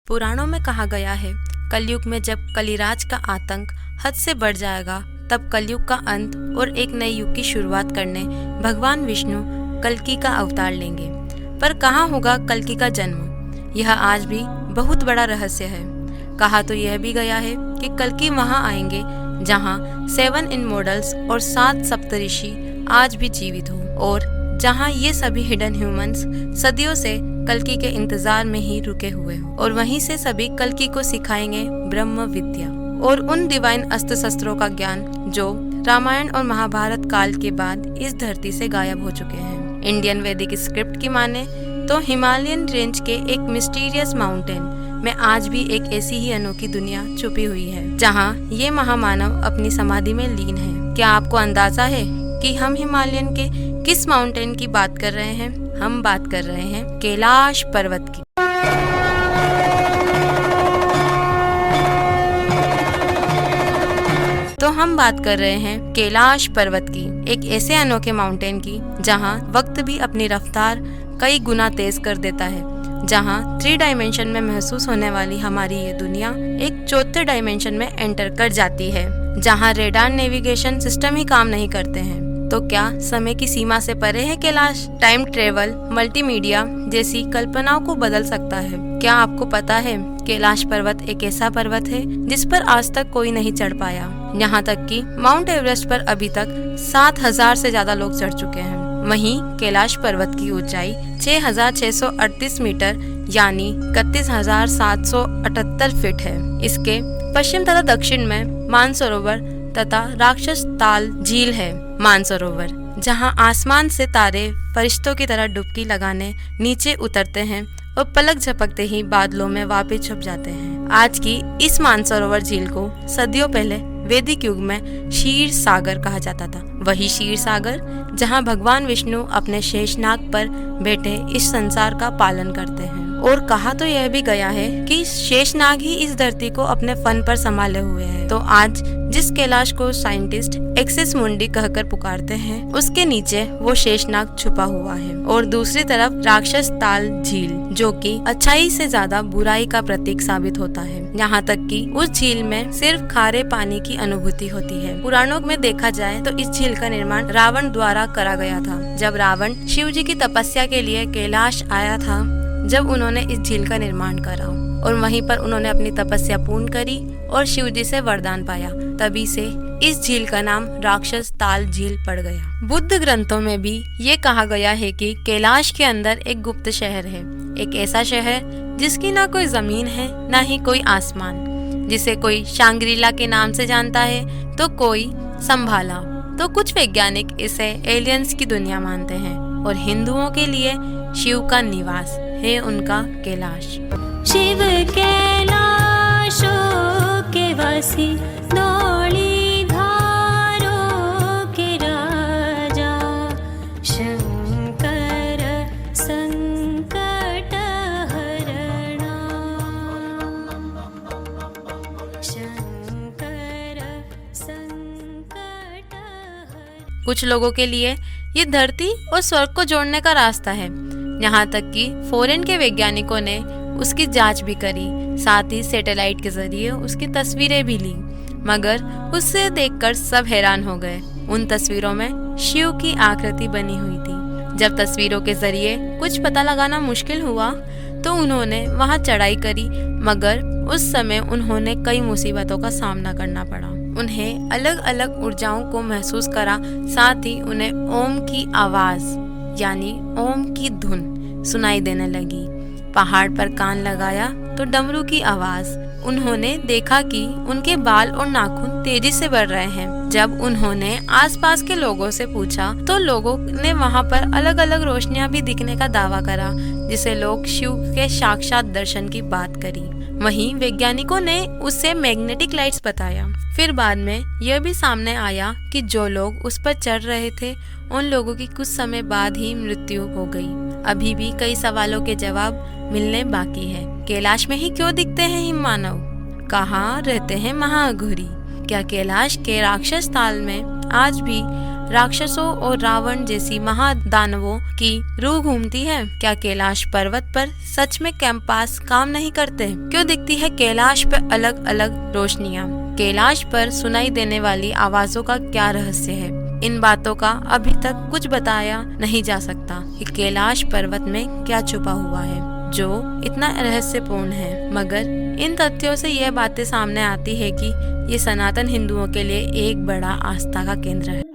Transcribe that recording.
पुराणों में कहा गया है, कलयुग में जब कलिराज का आतंक हद से बढ़ जाएगा, तब कलयुग का अंत और एक नए युग की शुरुआत करने भगवान विष्णु कल्कि का अवतार लेंगे। पर कहाँ होगा कल्कि का जन्म? यह आज भी बहुत बड़ा रहस्य है। कहा तो यह भी गया है कि कल्कि वहाँ आएंगे जहाँ 7 इमॉर्टल्स और 7 सप्तऋषि आज भी जीवित हो, और जहाँ ये सभी हिडन ह्यूमंस सदियों से कल्कि के इंतजार में ही रुके हुए हो, और वहीं से सभी कल्कि को सिखाएंगे ब्रह्म विद्या और उन डिवाइन अस्त्र शस्त्रों का ज्ञान जो रामायण और महाभारत काल के बाद इस धरती से गायब हो चुके हैं। इंडियन वैदिक स्क्रिप्ट की माने तो हिमालयन रेंज के एक मिस्टीरियस माउंटेन में आज भी एक ऐसी ही अनोखी दुनिया छुपी हुई है, जहाँ ये महामानव अपनी समाधि में लीन है। क्या आपको अंदाजा है कि हम हिमालयन के किस माउंटेन की बात कर रहे हैं? हम बात कर रहे हैं कैलाश पर्वत की। तो हम बात कर रहे हैं कैलाश पर्वत की, एक ऐसे अनोखे माउंटेन की जहां वक्त भी अपनी रफ्तार कई गुना तेज कर देता है, जहां 3 डायमेंशन में महसूस होने वाली हमारी ये दुनिया एक 4थे डायमेंशन में एंटर कर जाती है, जहां रेडार नेविगेशन सिस्टम ही काम नहीं करते हैं। तो क्या समय की सीमा से परे है कैलाश? टाइम ट्रेवल, मल्टीमीडिया जैसी कल्पनाओं को बदल सकता है। क्या आपको पता है कैलाश पर्वत एक ऐसा पर्वत है जिस पर आज तक कोई नहीं चढ़ पाया। यहाँ तक कि माउंट एवरेस्ट पर अभी तक 7000 से ज्यादा लोग चढ़ चुके हैं। वहीं कैलाश पर्वत की ऊंचाई 6638 मीटर यानी 31778 फीट है। इसके पश्चिम तथा दक्षिण में मानसरोवर तथा राक्षस ताल झील है। मानसरोवर जहां आसमान से तारे फरिश्तों की तरह डुबकी लगाने नीचे उतरते हैं और पलक झपकते ही बादलों में वापस छुप जाते हैं। आज की इस मानसरोवर झील को सदियों पहले वैदिक युग में क्षीर सागर कहा जाता था। वही क्षीर सागर जहां भगवान विष्णु अपने शेषनाग पर बैठे इस संसार का पालन करते हैं। और कहा तो यह भी गया है कि शेषनाग ही इस धरती को अपने फन पर संभाले हुए हैं। तो आज जिस कैलाश को साइंटिस्ट एक्सिस मुंडी कहकर पुकारते हैं, उसके नीचे वो शेषनाग छुपा हुआ है। और दूसरी तरफ राक्षस ताल झील, जो कि अच्छाई से ज्यादा बुराई का प्रतीक साबित होता है। यहाँ तक कि उस झील में सिर्फ खारे पानी की अनुभूति होती है। पुराणों में देखा जाए तो इस झील का निर्माण रावण द्वारा करा गया था। जब रावण शिव जी की तपस्या के लिए कैलाश आया था, जब उन्होंने इस झील का निर्माण करा और वहीं पर उन्होंने अपनी तपस्या पूर्ण करी और शिव जी से वरदान पाया, तभी से इस झील का नाम राक्षस ताल झील पड़ गया। बुद्ध ग्रंथों में भी ये कहा गया है कि कैलाश के अंदर एक गुप्त शहर है, एक ऐसा शहर जिसकी ना कोई जमीन है ना ही कोई आसमान, जिसे कोई शांग्रीला के नाम से जानता है तो कोई संभाला, तो कुछ वैज्ञानिक इसे एलियंस की दुनिया मानते हैं, और हिंदुओं के लिए शिव का निवास है उनका कैलाश। शिव कैलाशो के वासी दौड़ी धारो के राजा, शंकर संकट हरणा, शंकर संकट हरणा। कुछ लोगों के लिए ये धरती और स्वर्ग को जोड़ने का रास्ता है। यहाँ तक कि फॉरेन के वैज्ञानिकों ने उसकी जांच भी करी, साथ ही सैटेलाइट के जरिए उसकी तस्वीरें भी ली, मगर उससे देखकर सब हैरान हो गए। उन तस्वीरों में शिव की आकृति बनी हुई थी। जब तस्वीरों के जरिए कुछ पता लगाना मुश्किल हुआ तो उन्होंने वहाँ चढ़ाई करी, मगर उस समय उन्होंने कई मुसीबतों का सामना करना पड़ा। उन्हें अलग अलग ऊर्जाओं को महसूस करा, साथ ही उन्हें ओम की आवाज यानी ओम की धुन सुनाई देने लगी। पहाड़ पर कान लगाया तो डमरू की आवाज। उन्होंने देखा कि उनके बाल और नाखून तेजी से बढ़ रहे हैं। जब उन्होंने आसपास के लोगों से पूछा तो लोगों ने वहां पर अलग अलग रोशनियां भी दिखने का दावा करा, जिसे लोग शिव के साक्षात दर्शन की बात करी। वहीं वैज्ञानिकों ने उसे मैग्नेटिक लाइट्स बताया। फिर बाद में यह भी सामने आया कि जो लोग उस पर चढ़ रहे थे, उन लोगों की कुछ समय बाद ही मृत्यु हो गई। अभी भी कई सवालों के जवाब मिलने बाकी है। कैलाश में ही क्यों दिखते हैं हिम मानव? कहाँ रहते हैं महाअघोरी? क्या कैलाश के राक्षस ताल में आज भी राक्षसों और रावण जैसी महादानवों की रूह घूमती है? क्या कैलाश पर्वत पर सच में कैंपास काम नहीं करते? क्यों दिखती है कैलाश पर अलग अलग रोशनियाँ? कैलाश पर सुनाई देने वाली आवाजों का क्या रहस्य है? इन बातों का अभी तक कुछ बताया नहीं जा सकता कि कैलाश पर्वत में क्या छुपा हुआ है जो इतना रहस्यपूर्ण है। मगर इन तथ्यों से यह बातें सामने आती है कि ये सनातन हिंदुओं के लिए एक बड़ा आस्था का केंद्र है।